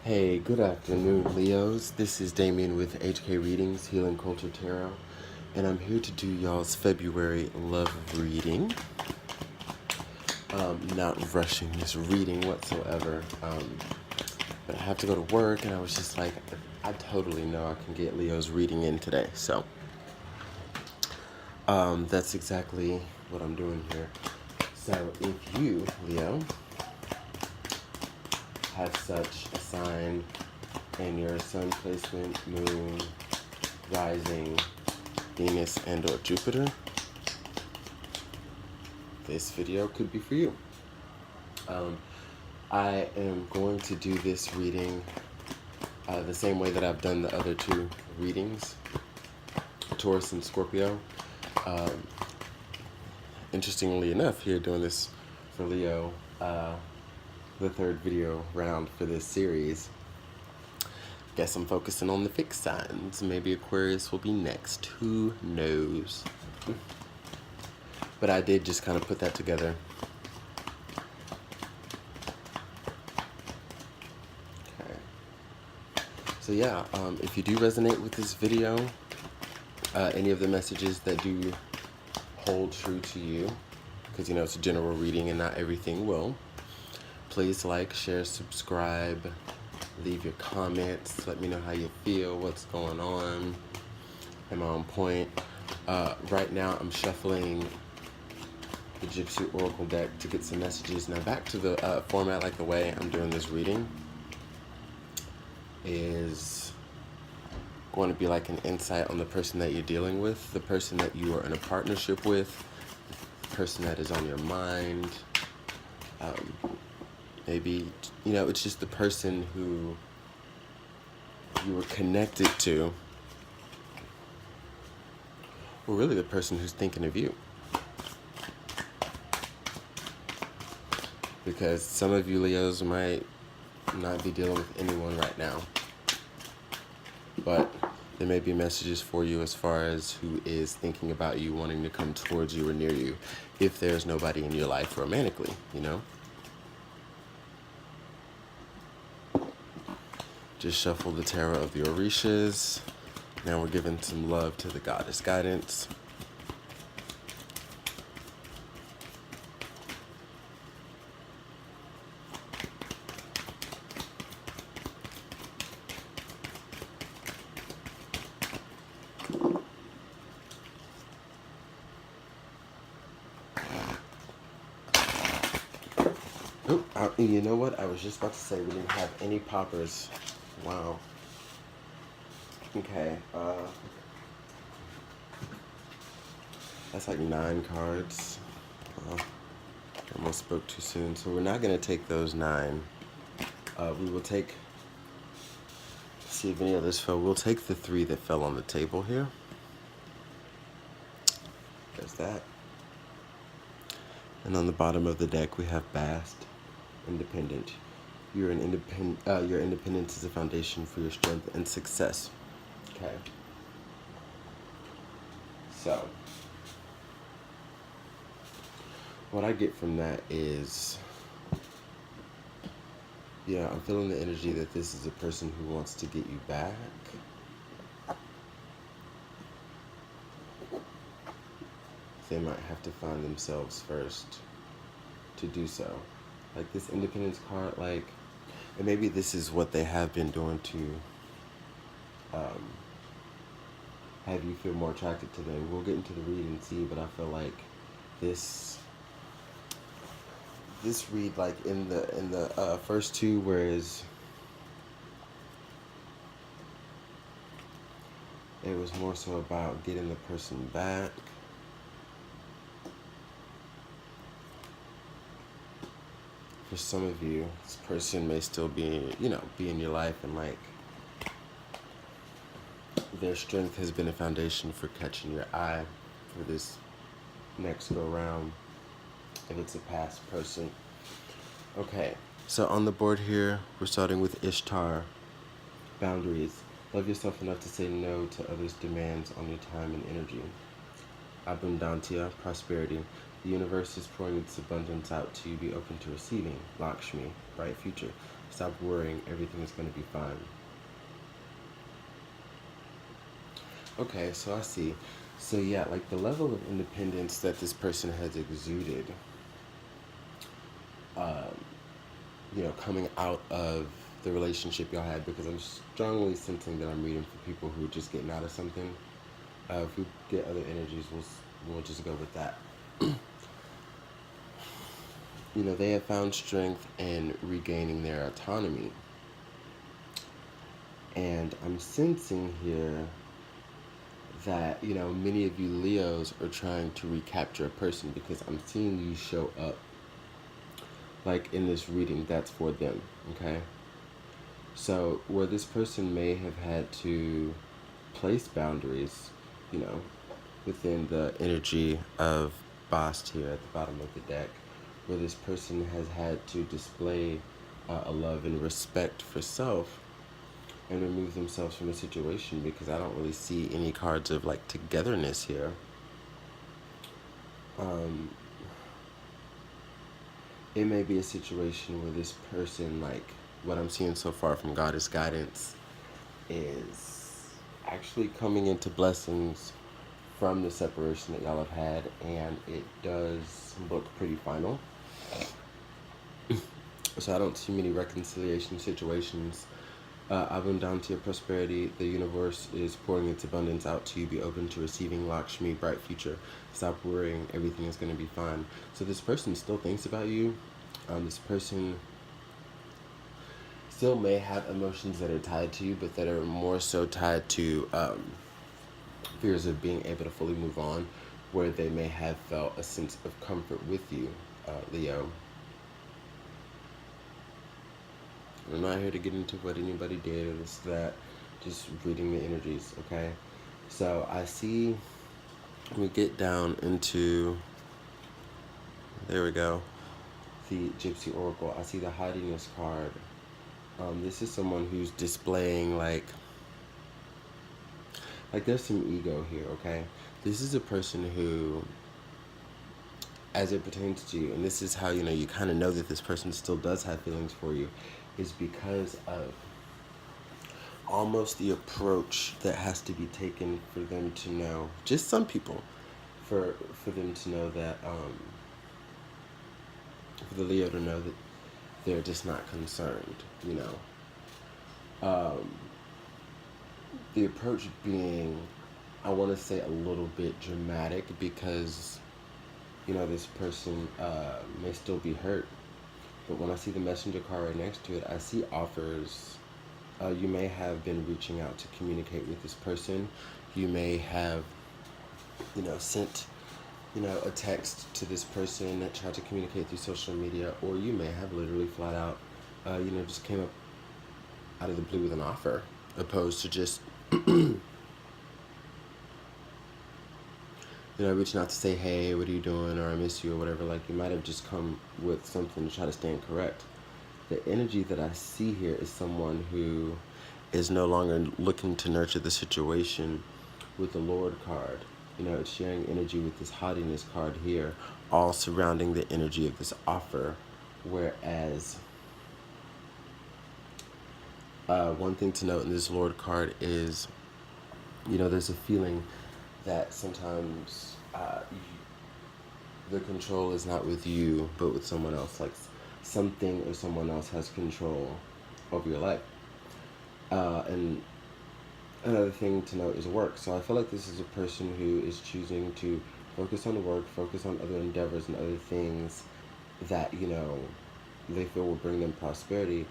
Hey, good afternoon, Leos. This is Damien with HK Readings, Healing Culture Tarot, and I'm here to do y'all's February love reading. Not rushing this reading whatsoever, but I have to go to work, and I was just like, I totally know I can get Leo's reading in today, so that's exactly what I'm doing here. So if you, Leo, have such a sign in your sun placement, moon, rising, Venus, and or Jupiter, this video could be for you. I am going to do this reading the same way that I've done the other two readings, Taurus and Scorpio. Interestingly enough, here doing this for Leo, the third video round for this series. Guess I'm focusing on the fixed signs. Maybe Aquarius will be next. Who knows? But I did just kind of put that together. Okay. So yeah, if you do resonate with this video, any of the messages that do hold true to you, because you know it's a general reading and not everything will, please like, share, subscribe, leave your comments, let me know how you feel, what's going on, am I on point? Right now I'm shuffling the Gypsy Oracle deck to get some messages. Now back to the format, like the way I'm doing this reading is going to be like an insight on the person that you're dealing with, the person that you are in a partnership with, the person that is on your mind. Maybe, you know, it's just the person who you were connected to, or really the person who's thinking of you. Because some of you Leos might not be dealing with anyone right now, but there may be messages for you as far as who is thinking about you, wanting to come towards you or near you, if there's nobody in your life romantically, you know? Just shuffle the Tarot of the Orishas. Now we're giving some love to the Goddess Guidance. Oh, you know what? I was just about to say we didn't have any poppers. Wow. Okay. That's like 9 cards. Almost spoke too soon. So we're not going to take those 9. We will take, see if any others fell. We'll take the 3 that fell on the table here. There's that. And on the bottom of the deck, we have Bast, Independent. Your independence is a foundation for your strength and success. Okay. So, what I get from that is, yeah, I'm feeling the energy that this is a person who wants to get you back. They might have to find themselves first to do so. Like this Independence card, like, and maybe this is what they have been doing to have you feel more attracted to them. We'll get into the read and see, but I feel like this read, like in the first 2, whereas it was more so about getting the person back. For some of you, this person may still be, you know, be in your life, and like their strength has been a foundation for catching your eye for this next go round, if it's a past person. Okay, so on the board here, we're starting with Ishtar. Boundaries. Love yourself enough to say no to others' demands on your time and energy. Abundantia, prosperity. The universe is pouring its abundance out to you. Be open to receiving. Lakshmi, bright future. Stop worrying. Everything is going to be fine. Okay, so I see. So yeah, like the level of independence that this person has exuded, um, coming out of the relationship y'all had, because I'm strongly sensing that I'm reading for people who are just getting out of something. If we get other energies, we'll just go with that. They have found strength in regaining their autonomy. And I'm sensing here that, many of you Leos are trying to recapture a person, because I'm seeing you show up. Like in this reading, that's for them, okay? So where this person may have had to place boundaries, within the energy of Bast here at the bottom of the deck, where this person has had to display a love and respect for self and remove themselves from a situation, because I don't really see any cards of like togetherness here. It may be a situation where this person, like what I'm seeing so far from Goddess guidance, is actually coming into blessings from the separation that y'all have had, and it does look pretty final. So I don't see many reconciliation situations. Abundantia, prosperity, the universe is pouring its abundance out to you. Be open to receiving. Lakshmi, bright future. Stop worrying, everything is going to be fine. So this person still thinks about you. This person still may have emotions that are tied to you, but that are more so tied to fears of being able to fully move on, where they may have felt a sense of comfort with you, Leo. I'm not here to get into what anybody did or this, that, just reading the energies, okay? So I see, we get down into, there we go, the Gypsy Oracle. I see the hidiness card. This is someone who's displaying like there's some ego here, okay? This is a person who, as it pertains to you, and this is how, you kind of know that this person still does have feelings for you, is because of almost the approach that has to be taken for them to know, just some people, for them to know that, for the Leo to know that they're just not concerned, The approach being, I want to say, a little bit dramatic, because, this person may still be hurt. But when I see the messenger card right next to it, I see offers. You may have been reaching out to communicate with this person. You may have, sent, a text to this person that tried to communicate through social media, or you may have literally flat out, just came up out of the blue with an offer, opposed to just, reaching out to say, hey, what are you doing, or I miss you, or whatever. Like, you might have just come with something to try to stand correct. The energy that I see here is someone who is no longer looking to nurture the situation with the Lord card. It's sharing energy with this haughtiness card here, all surrounding the energy of this offer. Whereas, one thing to note in this Lord card is, there's a feeling that sometimes the control is not with you, but with someone else. Like something or someone else has control over your life. And another thing to note is work. So I feel like this is a person who is choosing to focus on the work, focus on other endeavors and other things that, they feel will bring them prosperity.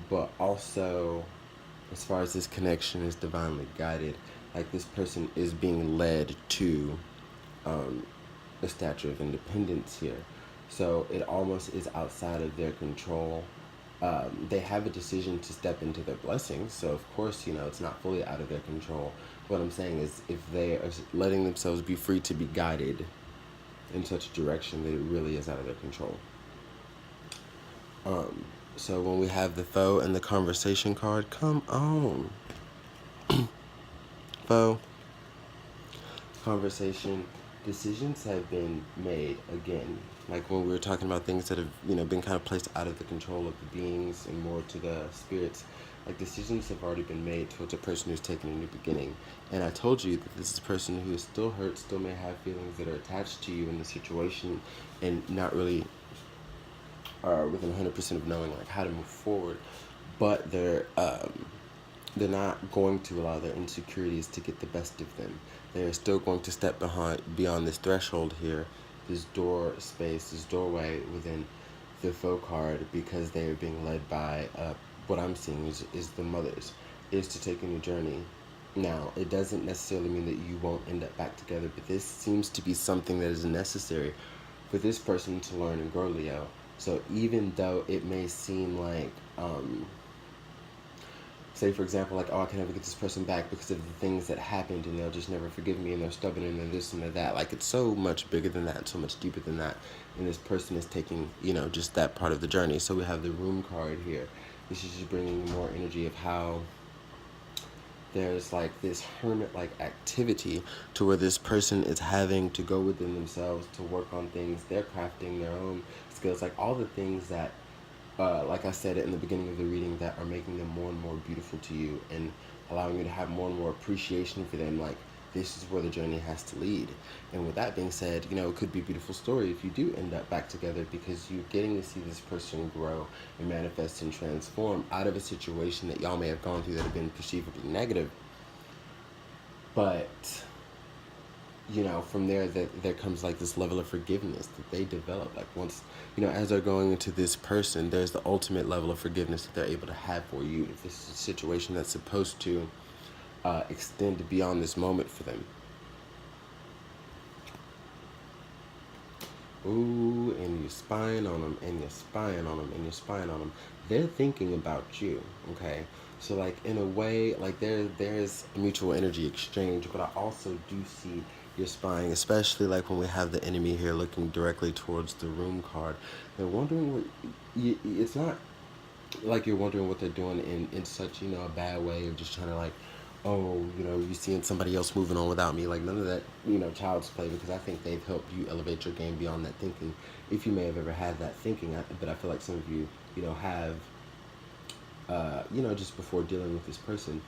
But also, as far as this connection is divinely guided, like this person is being led to a stature of independence here. So it almost is outside of their control. They have a decision to step into their blessings. So of course, it's not fully out of their control. What I'm saying is, if they are letting themselves be free to be guided in such a direction, that it really is out of their control. So when we have the foe and the conversation card, come on. Foe, conversation, decisions have been made again. Like when we were talking about things that have, been kind of placed out of the control of the beings and more to the spirits. Like decisions have already been made towards a person who's taken a new beginning. And I told you that this is a person who is still hurt, still may have feelings that are attached to you in the situation, and not really are within 100% of knowing like how to move forward. But they're not going to allow their insecurities to get the best of them. They're still going to step beyond this threshold here, this door space, this doorway within the faux card, because they are being led by what I'm seeing is the mothers, is to take a new journey. Now, it doesn't necessarily mean that you won't end up back together, but this seems to be something that is necessary for this person to learn and grow, Leo. So even though it may seem like, say for example, like, oh, I can never get this person back because of the things that happened, and they'll just never forgive me, and they're stubborn, and they're this and they're that. Like, it's so much bigger than that, so much deeper than that. And this person is taking, just that part of the journey. So we have the Room card here. This is just bringing more energy of how there's like this hermit-like activity to where this person is having to go within themselves to work on things. They're crafting their own skills, like all the things that, like I said in the beginning of the reading, that are making them more and more beautiful to you and allowing you to have more and more appreciation for them. Like, this is where the journey has to lead. And with that being said, it could be a beautiful story if you do end up back together, because you're getting to see this person grow and manifest and transform out of a situation that y'all may have gone through that have been perceivably negative. But from there, there comes like this level of forgiveness that they develop. Like once, as they're going into this person, there's the ultimate level of forgiveness that they're able to have for you. If this is a situation that's supposed to extend beyond this moment for them. Ooh, and you're spying on them, and you're spying on them, and you're spying on them. They're thinking about you, okay? So, like, in a way, like, there's a mutual energy exchange, but I also do see you're spying, especially, like, when we have the enemy here looking directly towards the Room card. They're wondering what... it's not like you're wondering what they're doing in such, a bad way of just trying to, like, oh, you seeing somebody else moving on without me. Like, none of that, child's play, because I think they've helped you elevate your game beyond that thinking, if you may have ever had that thinking. But I feel like some of you, have, just before dealing with this person.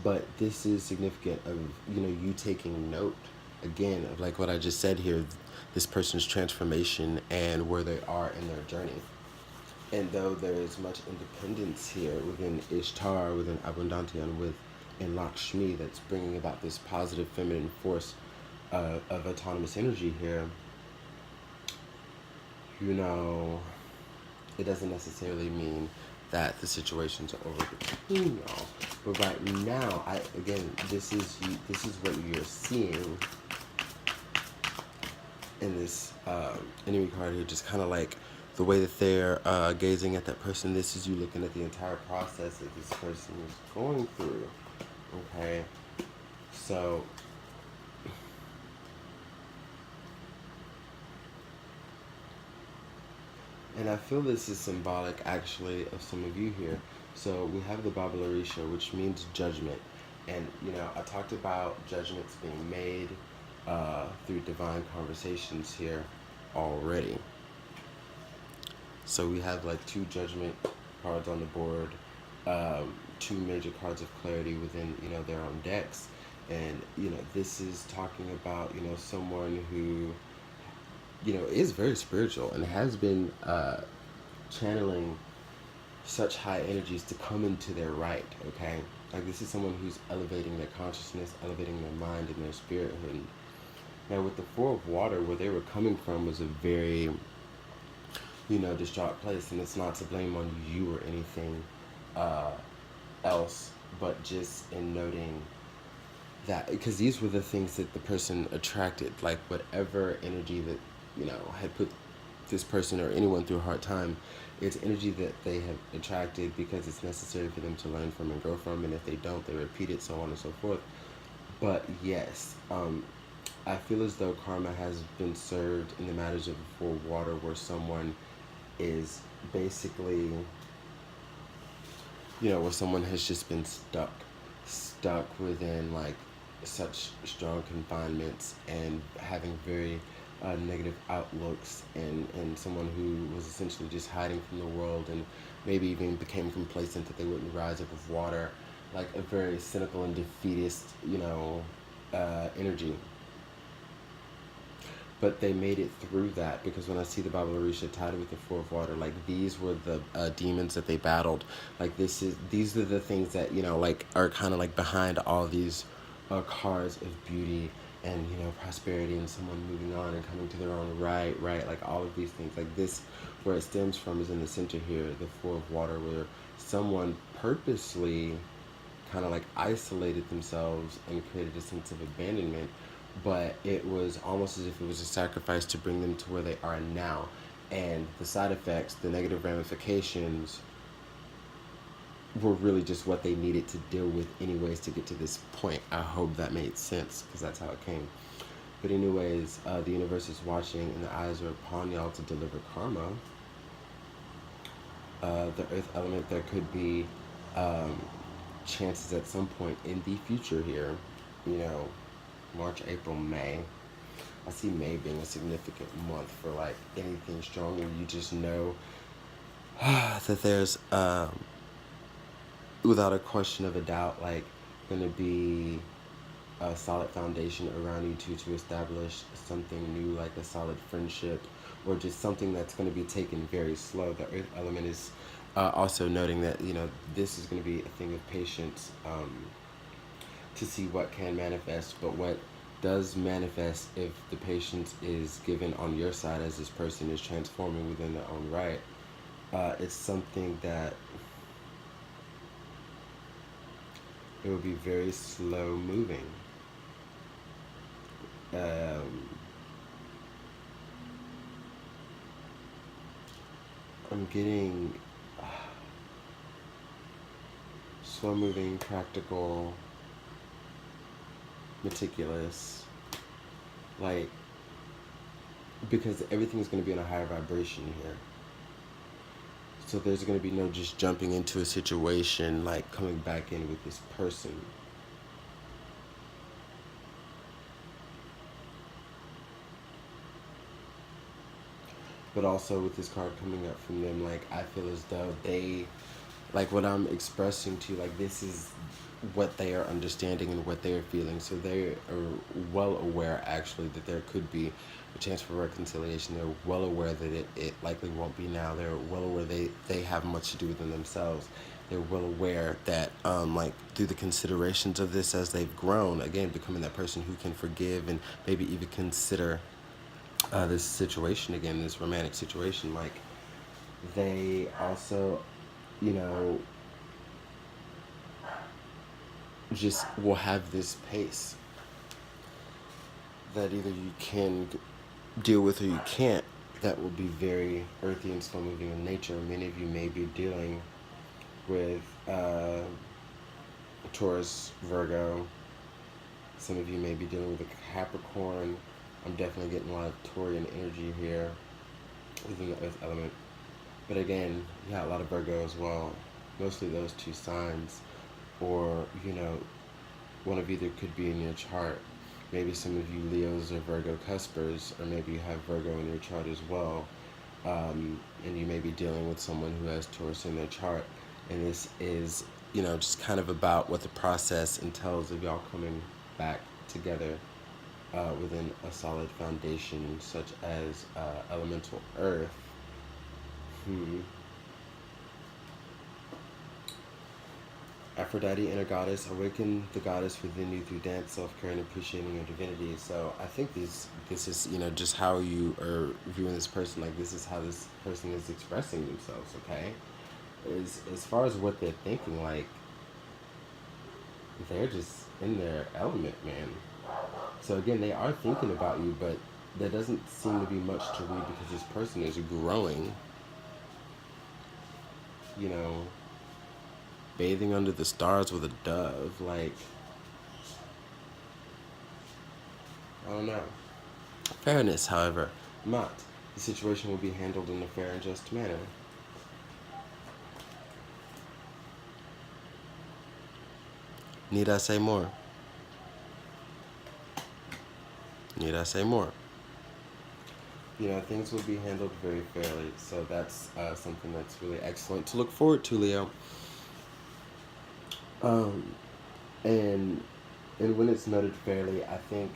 But this is significant of, you taking note, again, of like what I just said here, this person's transformation and where they are in their journey. And though there is much independence here within Ishtar, within Abundantian, in Lakshmi, that's bringing about this positive feminine force of autonomous energy here, it doesn't necessarily mean that the situations are over between y'all. But right now, this is what you're seeing in this enemy card here, just kind of like the way that they're gazing at that person. This is you looking at the entire process that this person is going through. Okay, so and I feel this is symbolic actually of some of you here. So we have the Babalarisha, which means judgment. And I talked about judgments being made through divine conversations here already. So we have like 2 judgment cards on the board, 2 major cards of clarity within, their own decks. And, this is talking about, someone who, is very spiritual and has been channeling such high energies to come into their right, okay? Like, this is someone who's elevating their consciousness, elevating their mind and their spirit. And now with the 4 of Water, where they were coming from was a very, distraught place. And it's not to blame on you or anything else, but just in noting that, because these were the things that the person attracted, like whatever energy that, had put this person or anyone through a hard time, it's energy that they have attracted because it's necessary for them to learn from and grow from, and if they don't, they repeat it, so on and so forth. But yes, I feel as though karma has been served in the matters of 4 Water, where someone is basically, where someone has just been stuck within like such strong confinements and having very negative outlooks, and someone who was essentially just hiding from the world and maybe even became complacent that they wouldn't rise above water, like a very cynical and defeatist, energy. But they made it through that, because when I see the Baba Orisha tied with the Four of Water, like these were the demons that they battled. Like these are the things that like are kind of like behind all these cards of beauty and prosperity and someone moving on and coming to their own right, like all of these things. Like this, where it stems from is in the center here, the Four of Water, where someone purposely kind of like isolated themselves and created a sense of abandonment, but it was almost as if it was a sacrifice to bring them to where they are now. And the side effects, the negative ramifications, were really just what they needed to deal with anyways to get to this point. I hope that made sense, because that's how it came. But anyways, the universe is watching and the eyes are upon y'all to deliver karma. The earth element, there could be chances at some point in the future here, March, April, May. I see May being a significant month for like anything strong, and you just know that there's without a question of a doubt, like, going to be a solid foundation around you two to establish something new, like a solid friendship, or just something that's going to be taken very slow. The earth element is also noting that this is going to be a thing of patience, to see what can manifest. But what does manifest, if the patience is given on your side as this person is transforming within their own right, it's something that it will be very slow moving. I'm getting slow moving, practical, meticulous, like, because everything is going to be in a higher vibration here. So there's going to be no just jumping into a situation, like coming back in with this person. But also with this card coming up from them, like, I feel as though they, like what I'm expressing to you, like this is what they are understanding and what they are feeling. So they are well aware, actually, that there could be a chance for reconciliation. They're well aware that it likely won't be now. They're well aware they have much to do within themselves. They're well aware that, like, through the considerations of this as they've grown, again, becoming that person who can forgive and maybe even consider this situation again, this romantic situation, like, they also, just will have this pace that either you can deal with or you can't, that will be very earthy and slow moving in nature. Many of you may be dealing with Taurus, Virgo. Some of you may be dealing with a Capricorn. I'm definitely getting a lot of Taurian energy here within the earth element. But again, yeah, a lot of Virgo as well. Mostly those two signs. Or, one of either could be in your chart. Maybe some of you Leos or Virgo cuspers, or maybe you have Virgo in your chart as well. And you may be dealing with someone who has Taurus in their chart. And this is, just kind of about what the process entails of y'all coming back together within a solid foundation, such as elemental earth. Aphrodite, inner goddess, awaken the goddess within you through dance, self-care, and appreciating your divinity. So I think this is, just how you are viewing this person. Like, this is how this person is expressing themselves, okay? As far as what they're thinking, like, they're just in their element, man. So again, they are thinking about you, but there doesn't seem to be much to read, because this person is growing, bathing under the stars with a dove. Like, I don't know. Fairness, however, not. The situation will be handled in a fair and just manner. Need I say more? Need I say more? You know, things will be handled very fairly, so that's something that's really excellent to look forward to, Leo. Um, and and when it's noted fairly, I think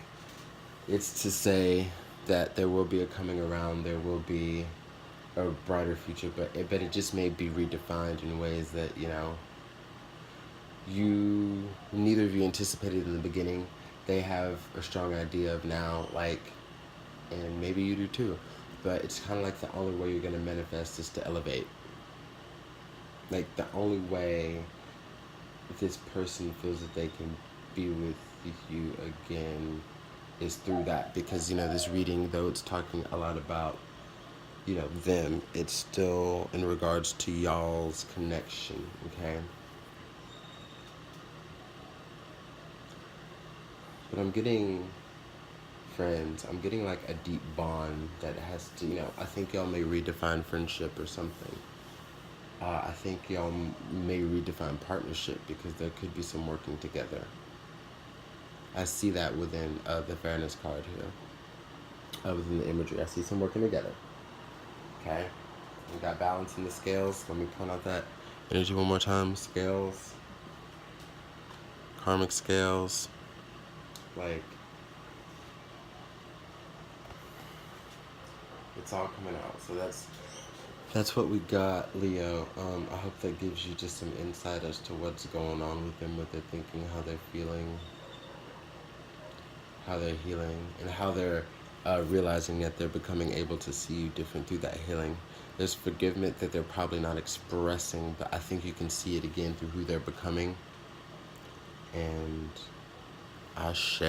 it's to say that there will be a coming around, there will be a brighter future, but it just may be redefined in ways that, you know, you neither of you anticipated in the beginning. They have a strong idea of now, like, and maybe you do too, but it's kind of like the only way you're going to manifest is to elevate. Like, the only way this person feels that they can be with you again is through that, because, you know, this reading, though it's talking a lot about, you know, them, it's still in regards to y'all's connection, okay? But I'm getting friends, I'm getting like a deep bond that has to, you know, I think y'all may redefine friendship or something. I think y'all may redefine partnership, because there could be some working together. I see that within the fairness card here, within the imagery. I see some working together. Okay, we got balance in the scales. Let me point out that energy one more time. Scales, karmic scales, like, it's all coming out. So that's what we got, Leo. I hope that gives you just some insight as to what's going on with them, what they're thinking, how they're feeling, how they're healing, and how they're realizing that they're becoming able to see you different through that healing. There's forgiveness that they're probably not expressing, but I think you can see it again through who they're becoming. And ashe.